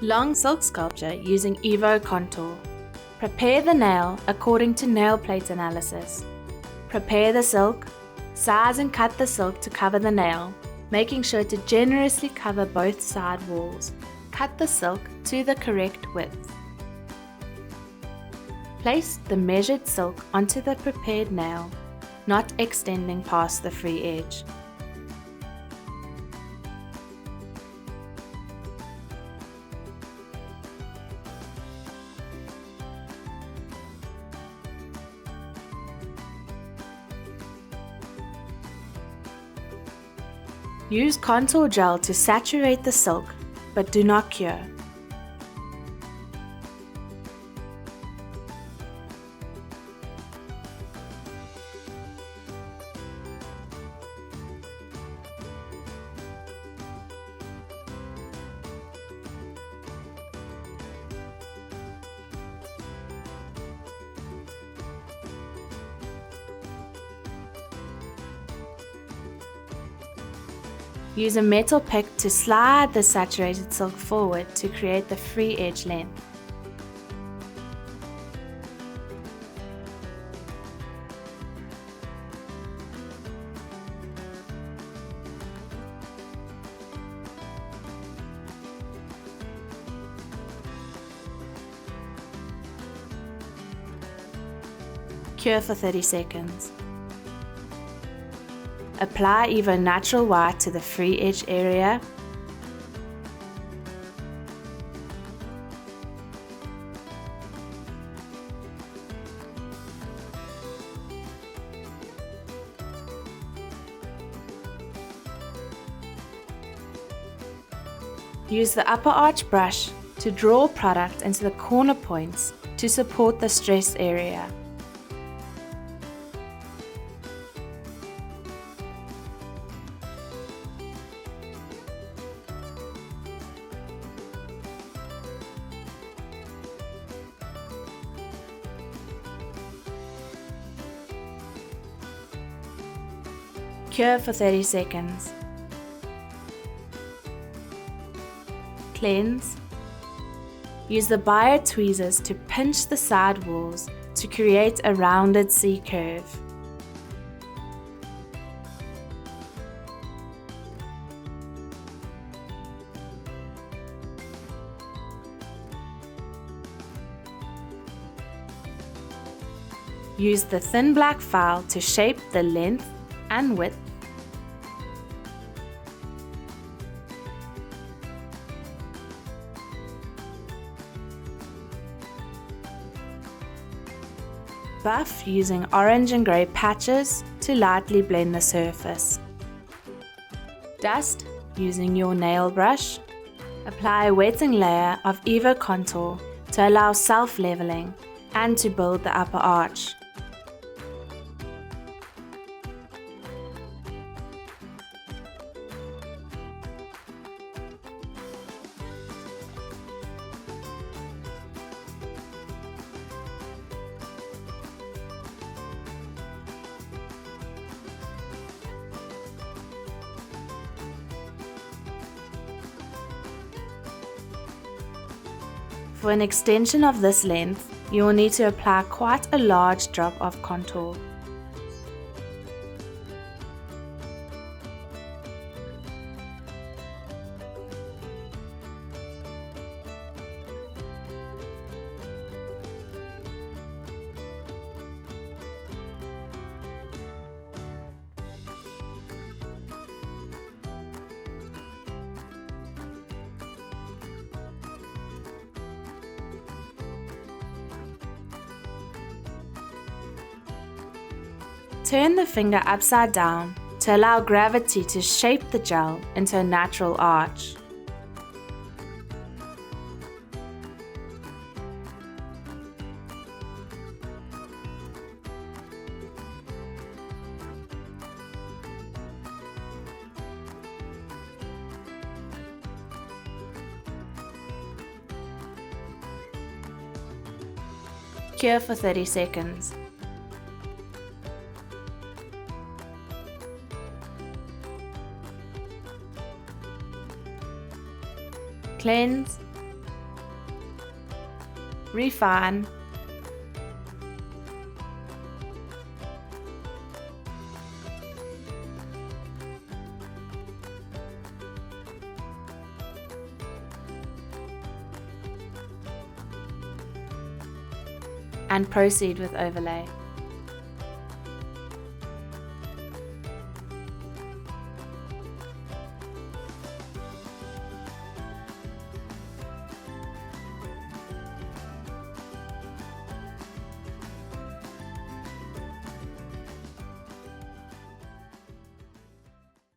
Long silk sculpture using EVO Contour. Prepare the nail according to nail plate analysis. Prepare the silk. Size and cut the silk to cover the nail, making sure to generously cover both side walls. Cut the silk to the correct width. Place the measured silk onto the prepared nail, not extending past the free edge. Use contour gel to saturate the silk, but do not cure. Use a metal pick to slide the saturated silk forward to create the free edge length. Cure for 30 seconds. Apply EVO Natural White to the free edge area. Use the upper arch brush to draw product into the corner points to support the stressed area. Cure for 30 seconds. Cleanse. Use the bias tweezers to pinch the side walls to create a rounded C curve. Use the thin black file to shape the length and width. Buff using orange and grey patches to lightly blend the surface. Dust using your nail brush. Apply a wetting layer of EVO Contour to allow self-leveling and to build the upper arch. For an extension of this length, you will need to apply quite a large drop of contour. Turn the finger upside down to allow gravity to shape the gel into a natural arch. Cure for 30 seconds. Cleanse. refine, and proceed with overlay.